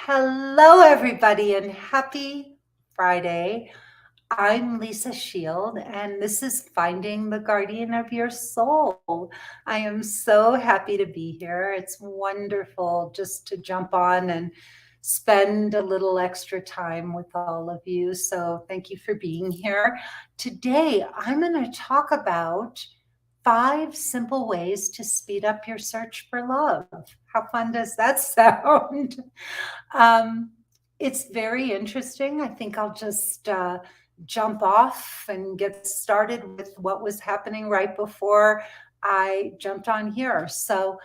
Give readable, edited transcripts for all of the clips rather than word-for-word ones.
Hello, everybody, and happy Friday. I'm Lisa Shield, and this is Finding the Guardian of Your Soul. I am so happy to be here. It's wonderful just to jump on and spend a little extra time with all of you. So, thank you for being here. Today, I'm going to talk about 5 simple ways to speed up your search for love. How fun does that sound? Um, it's very interesting. I think I'll just jump off and get started with what was happening right before I jumped on here. So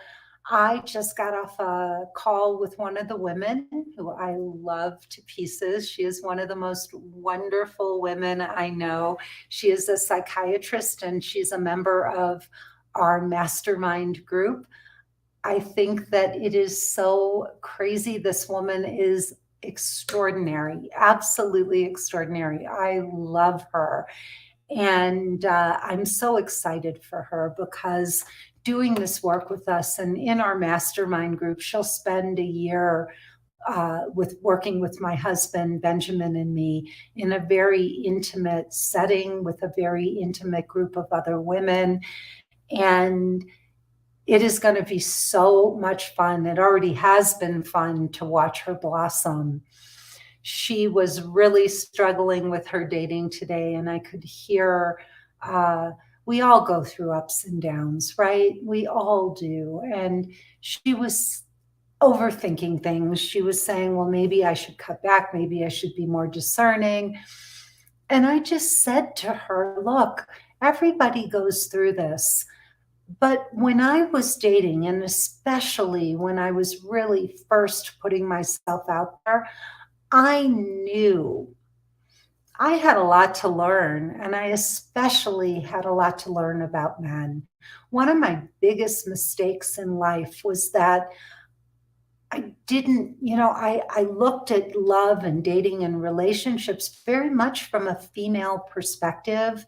I just got off a call with one of the women who I love to pieces. She is one of the most wonderful women I know. She is a psychiatrist and she's a member of our mastermind group. I think that it is so crazy. This woman is extraordinary, absolutely extraordinary. I love her. And I'm so excited for her because doing this work with us and in our mastermind group, she'll spend a year with working with my husband, Benjamin, and me in a very intimate setting with a very intimate group of other women. And it is going to be so much fun. It already has been fun to watch her blossom. She was really struggling with her dating today, and I could hear we all go through ups and downs, right? We all do. And she was overthinking things. She was saying, well, maybe I should cut back. Maybe I should be more discerning. And I just said to her, look, everybody goes through this. But when I was dating, and especially when I was really first putting myself out there, I knew I had a lot to learn, and I especially had a lot to learn about men. One of my biggest mistakes in life was that I didn't, I looked at love and dating and relationships very much from a female perspective.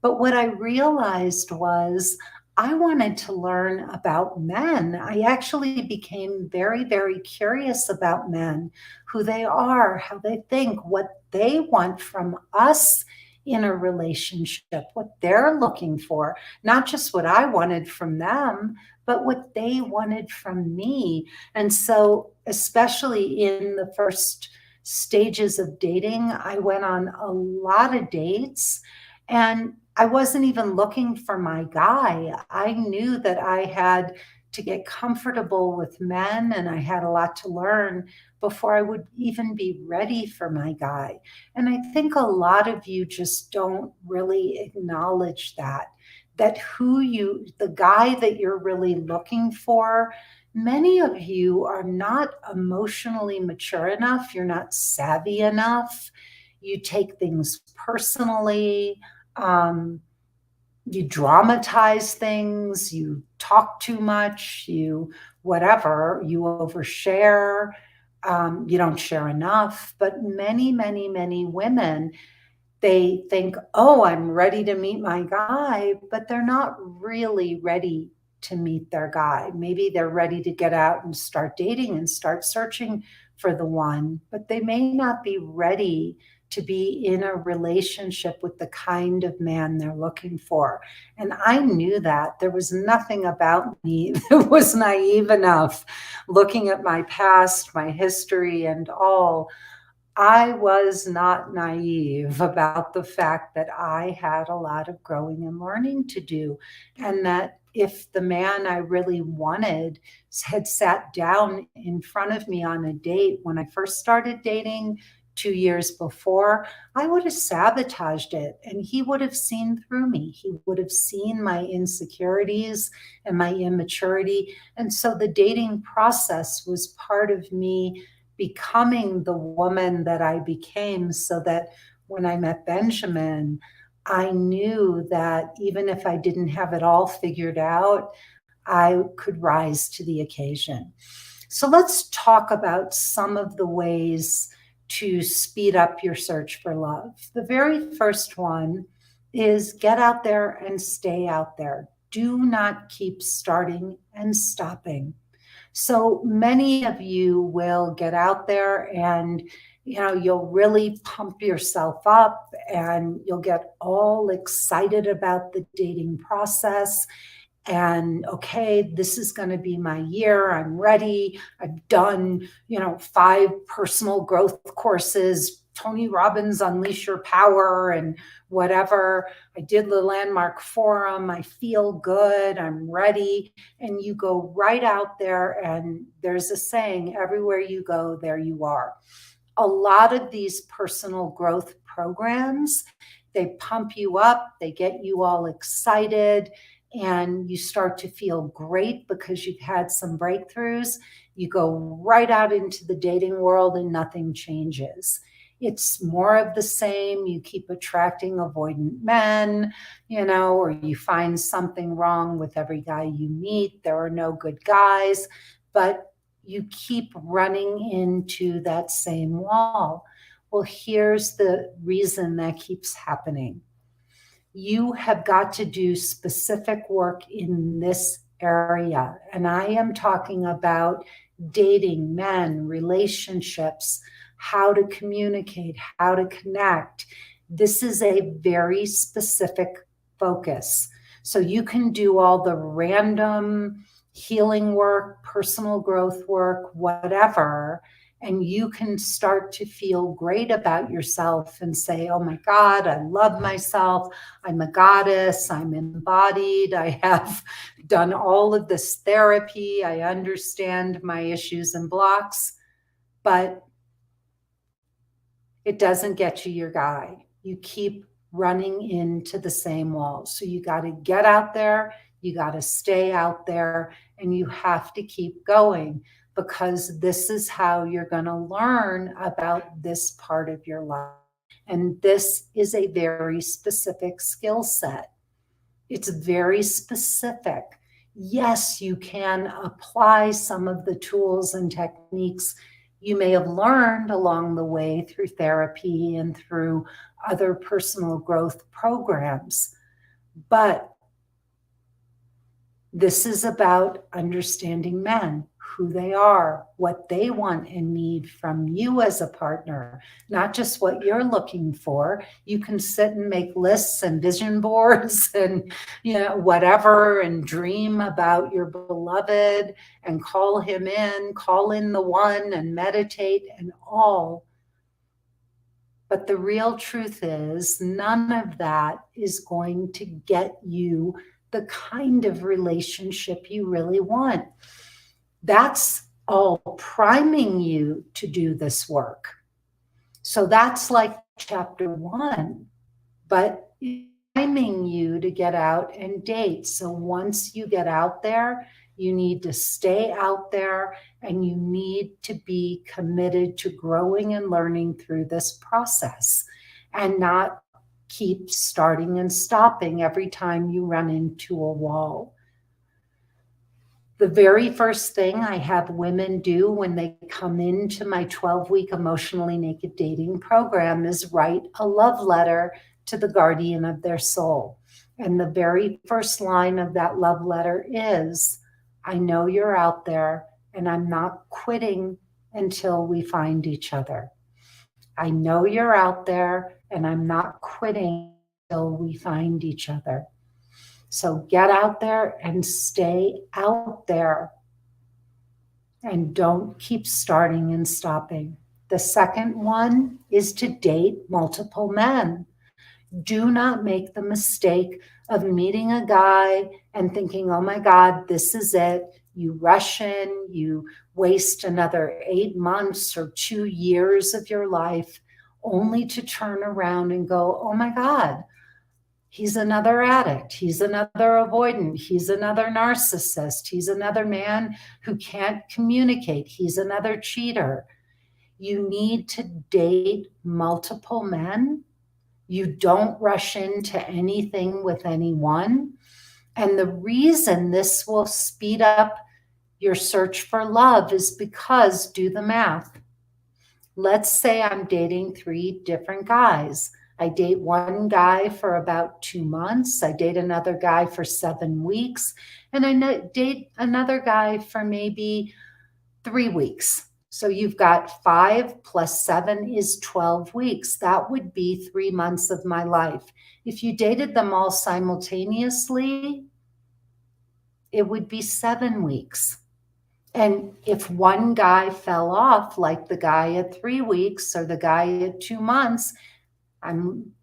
But what I realized was I wanted to learn about men. I actually became very, very curious about men, who they are, how they think, what they want from us in a relationship, what they're looking for, not just what I wanted from them, but what they wanted from me. And so, especially in the first stages of dating, I went on a lot of dates and I wasn't even looking for my guy. I knew that I had to get comfortable with men and I had a lot to learn before I would even be ready for my guy. And I think a lot of you just don't really acknowledge that the guy that you're really looking for, many of you are not emotionally mature enough. You're not savvy enough. You take things personally. Um, you dramatize things, you talk too much, you whatever, you overshare, you don't share enough. But many, many, many women, they think, oh, I'm ready to meet my guy, but they're not really ready to meet their guy. Maybe they're ready to get out and start dating and start searching for the one, but they may not be ready to be in a relationship with the kind of man they're looking for. And I knew that. There was nothing about me that was naive enough. Looking at my past, my history, and all, I was not naive about the fact that I had a lot of growing and learning to do. And that if the man I really wanted had sat down in front of me on a date when I first started dating 2 years before, I would have sabotaged it and he would have seen through me. He would have seen my insecurities and my immaturity. And so the dating process was part of me becoming the woman that I became, so that when I met Benjamin, I knew that even if I didn't have it all figured out, I could rise to the occasion. So let's talk about some of the ways to speed up your search for love. The very first one is get out there and stay out there. Do not keep starting and stopping. So many of you will get out there and you'll really pump yourself up and you'll get all excited about the dating process. And okay, this is going to be my year. I'm ready. I've done, 5 personal growth courses, Tony Robbins Unleash Your Power, and whatever. I did the Landmark Forum. I feel good. I'm ready. And you go right out there, and there's a saying, everywhere you go, there you are. A lot of these personal growth programs, they pump you up, they get you all excited, and you start to feel great because you've had some breakthroughs. You go right out into the dating world and nothing changes. It's more of the same. You keep attracting avoidant men, or you find something wrong with every guy you meet. There are no good guys, but you keep running into that same wall. Well, here's the reason that keeps happening. You have got to do specific work in this area. And I am talking about dating, men, relationships, how to communicate, how to connect. This is a very specific focus. So you can do all the random healing work, personal growth work, whatever, and you can start to feel great about yourself and say, oh my God, I love myself. I'm a goddess. I'm embodied. I have done all of this therapy. I understand my issues and blocks, but it doesn't get you your guy. You keep running into the same walls. So you got to get out there. You got to stay out there, and you have to keep going, because this is how you're going to learn about this part of your life. And this is a very specific skill set. It's very specific. Yes, you can apply some of the tools and techniques you may have learned along the way through therapy and through other personal growth programs. But this is about understanding men, who they are, what they want and need from you as a partner, not just what you're looking for. You can sit and make lists and vision boards and, whatever, and dream about your beloved and call him in, call in the one and meditate and all. But the real truth is, none of that is going to get you the kind of relationship you really want. That's all priming you to do this work. So that's like chapter 1, but priming you to get out and date. So once you get out there, you need to stay out there, and you need to be committed to growing and learning through this process, and not keep starting and stopping every time you run into a wall. The very first thing I have women do when they come into my 12-week Emotionally Naked Dating program is write a love letter to the guardian of their soul. And the very first line of that love letter is, I know you're out there, and I'm not quitting until we find each other. I know you're out there, and I'm not quitting until we find each other. So get out there and stay out there, and don't keep starting and stopping. The second one is to date multiple men. Do not make the mistake of meeting a guy and thinking, oh my God, this is it. You rush in, you waste another 8 months or 2 years of your life, only to turn around and go, oh my God, he's another addict. He's another avoidant. He's another narcissist. He's another man who can't communicate. He's another cheater. You need to date multiple men. You don't rush into anything with anyone. And the reason this will speed up your search for love is because, do the math. Let's say I'm dating 3 different guys. I date one guy for about 2 months. I date another guy for 7 weeks. And I date another guy for maybe 3 weeks. So you've got 5 + 7 is 12 weeks. That would be 3 months of my life. If you dated them all simultaneously, it would be 7 weeks. And if one guy fell off, like the guy at 3 weeks or the guy at 2 months, I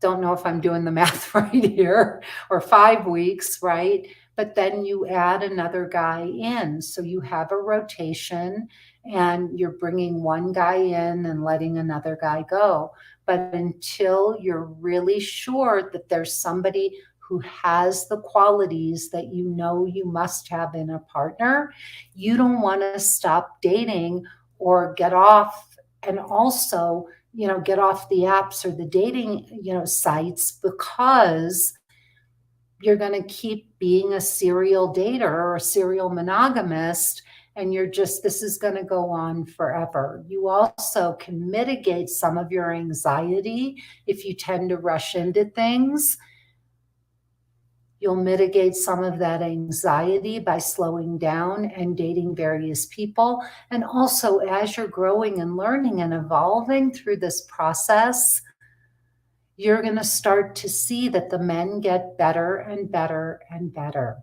don't know if I'm doing the math right here, or 5 weeks, right? But then you add another guy in. So you have a rotation and you're bringing one guy in and letting another guy go. But until you're really sure that there's somebody who has the qualities that you know you must have in a partner, you don't want to stop dating or get off. And also, get off the apps or the dating, sites, because you're going to keep being a serial dater or a serial monogamist, and this is going to go on forever. You also can mitigate some of your anxiety if you tend to rush into things. You'll mitigate some of that anxiety by slowing down and dating various people. And also, as you're growing and learning and evolving through this process, you're going to start to see that the men get better and better and better.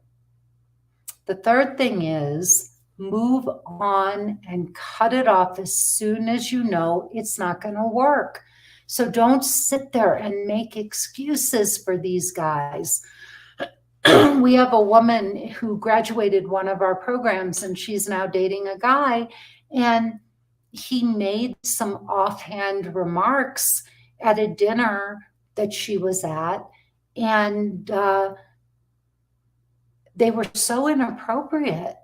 The third thing is move on and cut it off as soon as you know it's not going to work. So don't sit there and make excuses for these guys. We have a woman who graduated one of our programs, and she's now dating a guy, and he made some offhand remarks at a dinner that she was at, and they were so inappropriate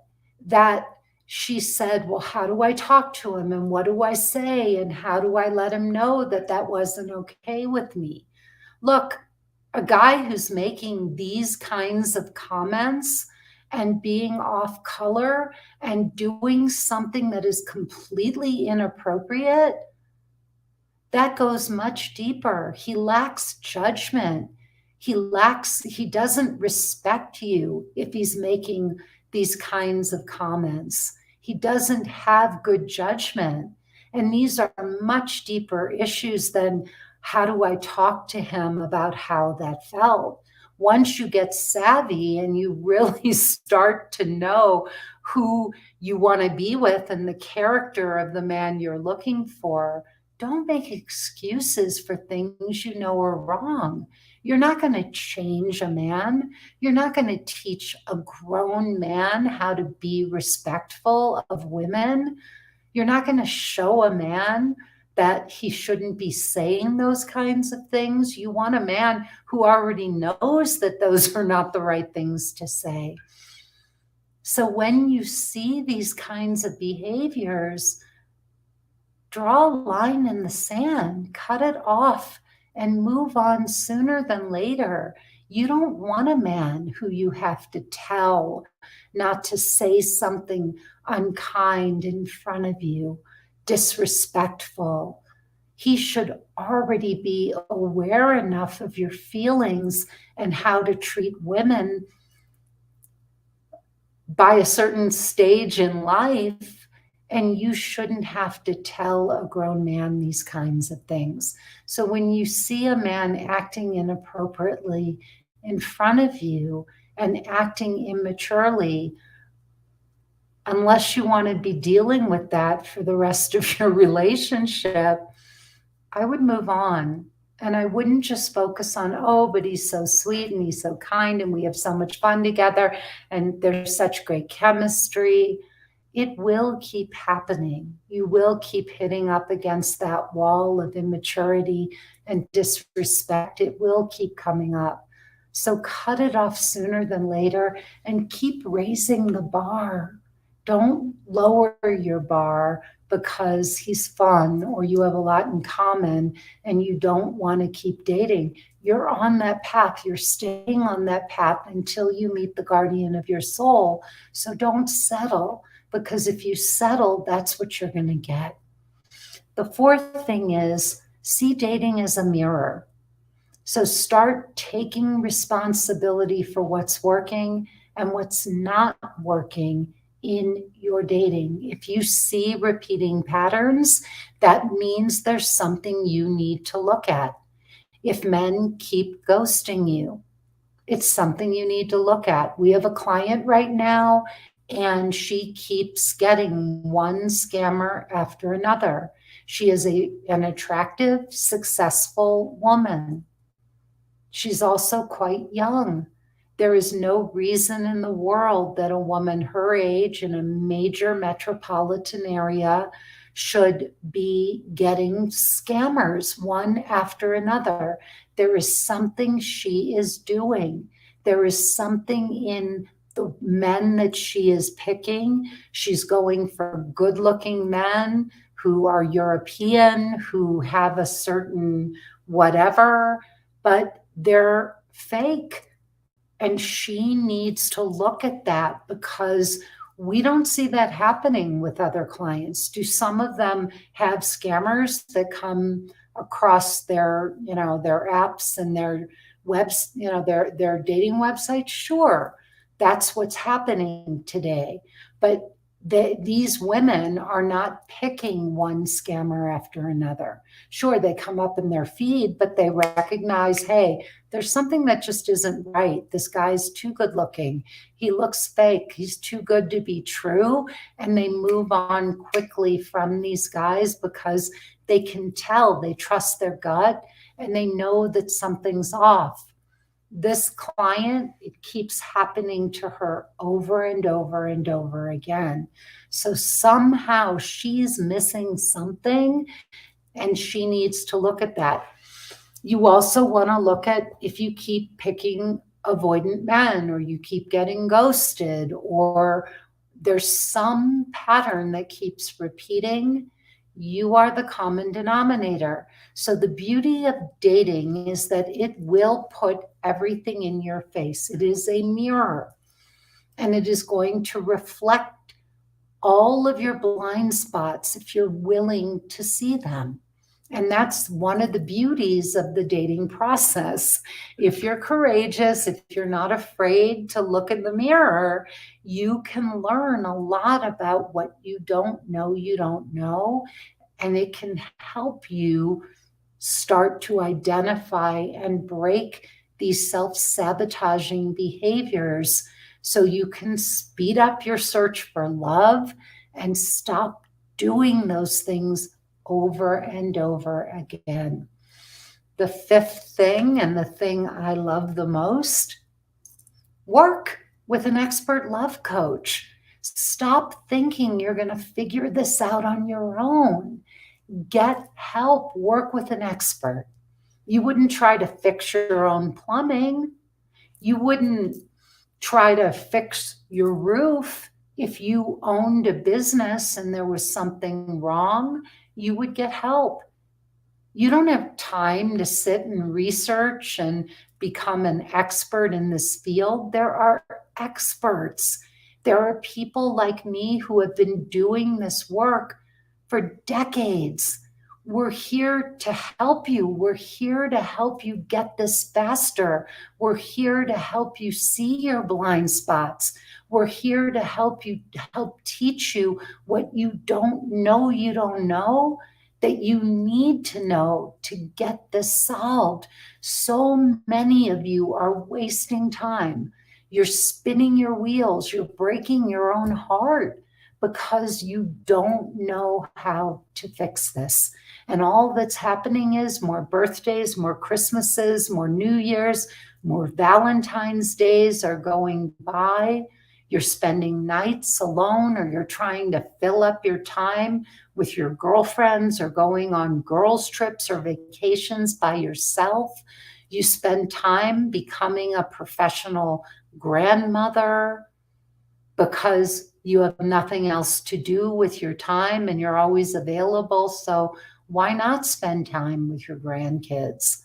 that she said, well, how do I talk to him, and what do I say, and how do I let him know that that wasn't okay with me? Look, a guy who's making these kinds of comments and being off color and doing something that is completely inappropriate, that goes much deeper. He lacks judgment. He doesn't respect you if he's making these kinds of comments. He doesn't have good judgment. And these are much deeper issues than how do I talk to him about how that felt. Once you get savvy and you really start to know who you want to be with and the character of the man you're looking for, don't make excuses for things you know are wrong. You're not going to change a man. You're not going to teach a grown man how to be respectful of women. You're not going to show a man that he shouldn't be saying those kinds of things. You want a man who already knows that those are not the right things to say. So when you see these kinds of behaviors, draw a line in the sand, cut it off, and move on sooner than later. You don't want a man who you have to tell not to say something unkind in front of you, disrespectful. He should already be aware enough of your feelings and how to treat women by a certain stage in life, and you shouldn't have to tell a grown man these kinds of things. So when you see a man acting inappropriately in front of you and acting immaturely, unless you want to be dealing with that for the rest of your relationship, I would move on. And I wouldn't just focus on, oh, but he's so sweet and he's so kind and we have so much fun together and there's such great chemistry. It will keep happening. You will keep hitting up against that wall of immaturity and disrespect. It will keep coming up. So cut it off sooner than later and keep raising the bar. Don't lower your bar because he's fun or you have a lot in common and you don't want to keep dating. You're on that path. You're staying on that path until you meet the guardian of your soul. So don't settle, because if you settle, that's what you're going to get. The fourth thing is see dating as a mirror. So start taking responsibility for what's working and what's not working in your dating. If you see repeating patterns, that means there's something you need to look at. If men keep ghosting you, it's something you need to look at. We have a client right now, and she keeps getting one scammer after another. She is an attractive, successful woman. She's also quite young. There is no reason in the world that a woman her age in a major metropolitan area should be getting scammers one after another. There is something she is doing. There is something in the men that she is picking. She's going for good looking men who are European, who have a certain whatever, but they're fake. And she needs to look at that because we don't see that happening with other clients. Do some of them have scammers that come across their, their apps and their webs, their dating websites? Sure, that's what's happening today. But these women are not picking one scammer after another. Sure, they come up in their feed, but they recognize, hey, there's something that just isn't right. This guy's too good looking. He looks fake. He's too good to be true. And they move on quickly from these guys because they can tell, they trust their gut, and they know that something's off. This client, it keeps happening to her over and over and over again. So somehow she's missing something, and she needs to look at that. You also want to look at if you keep picking avoidant men, or you keep getting ghosted, or there's some pattern that keeps repeating. You are the common denominator. So the beauty of dating is that it will put everything in your face. It is a mirror, and it is going to reflect all of your blind spots if you're willing to see them. And that's one of the beauties of the dating process. If you're courageous, if you're not afraid to look in the mirror, you can learn a lot about what you don't know, and it can help you start to identify and break these self-sabotaging behaviors so you can speed up your search for love and stop doing those things over and over again. The fifth thing, and the thing I love the most, work with an expert love coach. Stop thinking you're going to figure this out on your own. Get help, work with an expert. You wouldn't try to fix your own plumbing. You wouldn't try to fix your roof. If you owned a business and there was something wrong, you would get help. You don't have time to sit and research and become an expert in this field. There are experts. There are people like me who have been doing this work for decades. We're here to help you. We're here to help you get this faster. We're here to help you see your blind spots. We're here to help teach you what you don't know that you need to know to get this solved. So many of you are wasting time. You're spinning your wheels. You're breaking your own heart because you don't know how to fix this. And all that's happening is more birthdays, more Christmases, more New Year's, more Valentine's days are going by. You're spending nights alone, or you're trying to fill up your time with your girlfriends, or going on girls' trips or vacations by yourself. You spend time becoming a professional grandmother because you have nothing else to do with your time and you're always available. So why not spend time with your grandkids?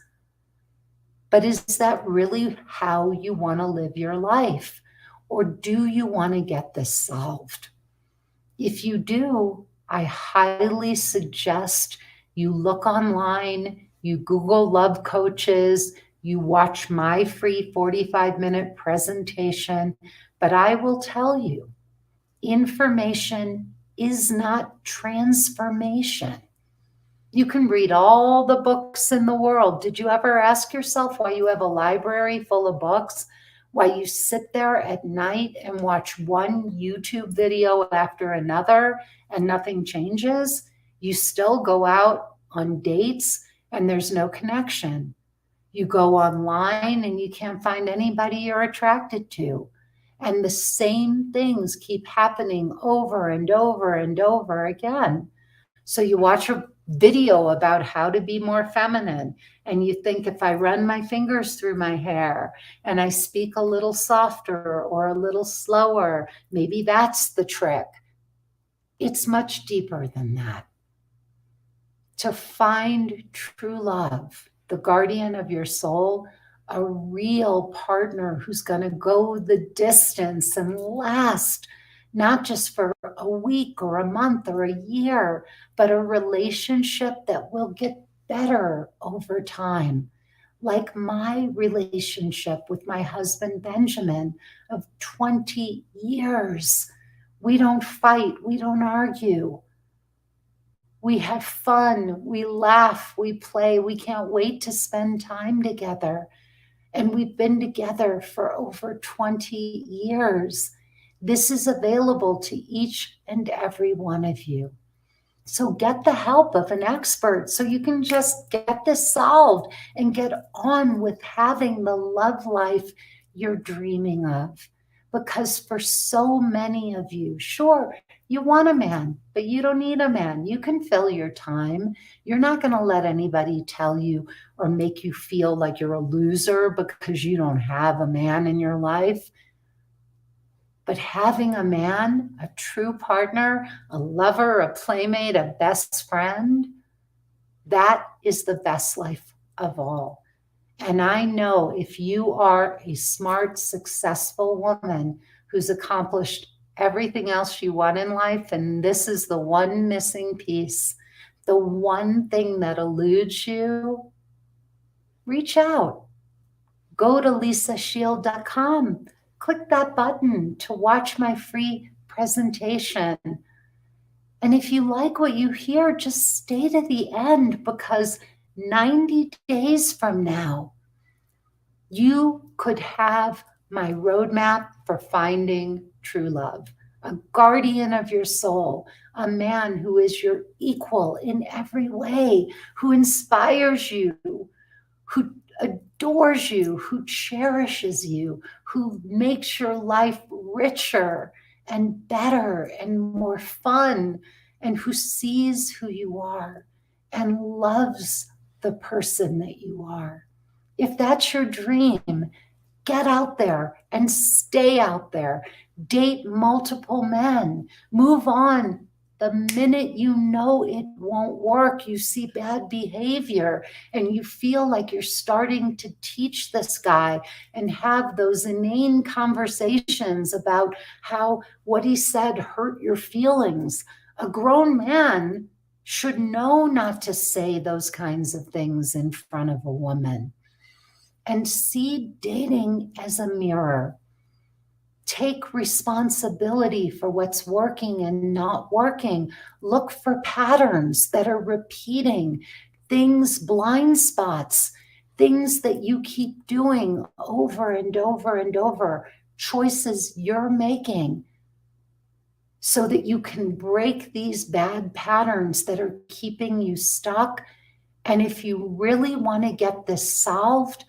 But is that really how you want to live your life? Or do you want to get this solved? If you do, I highly suggest you look online, you Google love coaches, You watch my free 45-minute presentation, but I will tell you, information is not transformation. You can read all the books in the world. Did you ever ask yourself why you have a library full of books? Why you sit there at night and watch one YouTube video after another and nothing changes? You still go out on dates and there's no connection. You go online and you can't find anybody you're attracted to. And the same things keep happening over and over and over again. So you watch a video about how to be more feminine, and you think, if I run my fingers through my hair and I speak a little softer or a little slower, maybe that's the trick. It's much deeper than that. To find true love, the guardian of your soul, a real partner who's going to go the distance and last, not just for a week or a month or a year, but a relationship that will get better over time. Like my relationship with my husband, Benjamin, of 20 years. We don't fight, we don't argue. We have fun, we laugh, we play. We can't wait to spend time together. And we've been together for over 20 years. This is available to each and every one of you. So get the help of an expert so you can just get this solved and get on with having the love life you're dreaming of. Because for so many of you, sure, you want a man, but you don't need a man. You can fill your time. You're not going to let anybody tell you or make you feel like you're a loser because you don't have a man in your life. But having a man, a true partner, a lover, a playmate, a best friend, that is the best life of all. And I know if you are a smart, successful woman who's accomplished everything else you want in life, and this is the one missing piece, the one thing that eludes you, reach out. Go to lisashield.com. Click that button to watch my free presentation. And if you like what you hear, just stay to the end, because 90 days from now, you could have my roadmap for finding true love, a guardian of your soul, a man who is your equal in every way, who inspires you, who adores you, who cherishes you, who makes your life richer and better and more fun, and who sees who you are and loves the person that you are. If that's your dream, get out there and stay out there. Date multiple men. Move on. The minute you know it won't work, you see bad behavior and you feel like you're starting to teach this guy and have those inane conversations about how what he said hurt your feelings. A grown man should know not to say those kinds of things in front of a woman. And see dating as a mirror. Take responsibility for what's working and not working. Look for patterns that are repeating, things, blind spots, things that you keep doing over and over and over, choices you're making, so that you can break these bad patterns that are keeping you stuck. And if you really want to get this solved,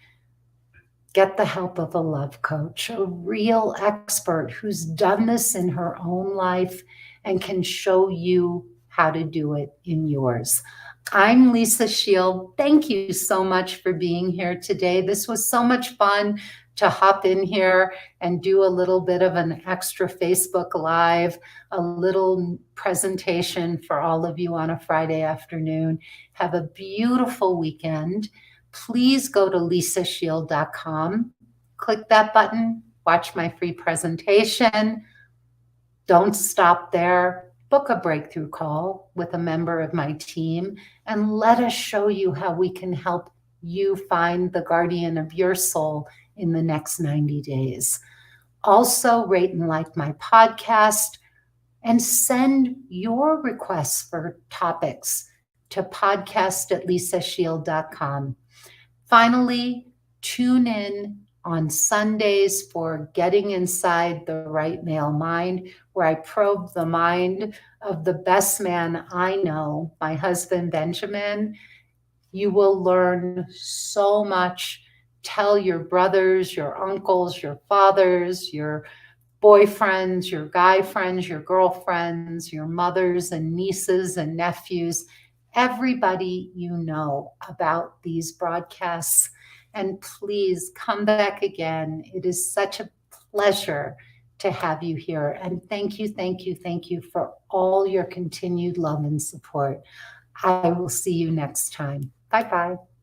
get the help of a love coach, a real expert who's done this in her own life and can show you how to do it in yours. I'm Lisa Shield. Thank you so much for being here today. This was so much fun to hop in here and do a little bit of an extra Facebook Live, a little presentation for all of you on a Friday afternoon. Have a beautiful weekend. Please go to lisashield.com, click that button, watch my free presentation. Don't stop there. Book a breakthrough call with a member of my team and let us show you how we can help you find the guardian of your soul in the next 90 days. Also, rate and like my podcast and send your requests for topics to podcast@lisashield.com. Finally, tune in on Sundays for Getting Inside the Right Male Mind, where I probe the mind of the best man I know, my husband, Benjamin. You will learn so much. Tell your brothers, your uncles, your fathers, your boyfriends, your guy friends, your girlfriends, your mothers and nieces and nephews, everybody you know about these broadcasts. And please come back again. It is such a pleasure to have you here. And thank you, thank you, thank you for all your continued love and support. I will see you next time. Bye-bye.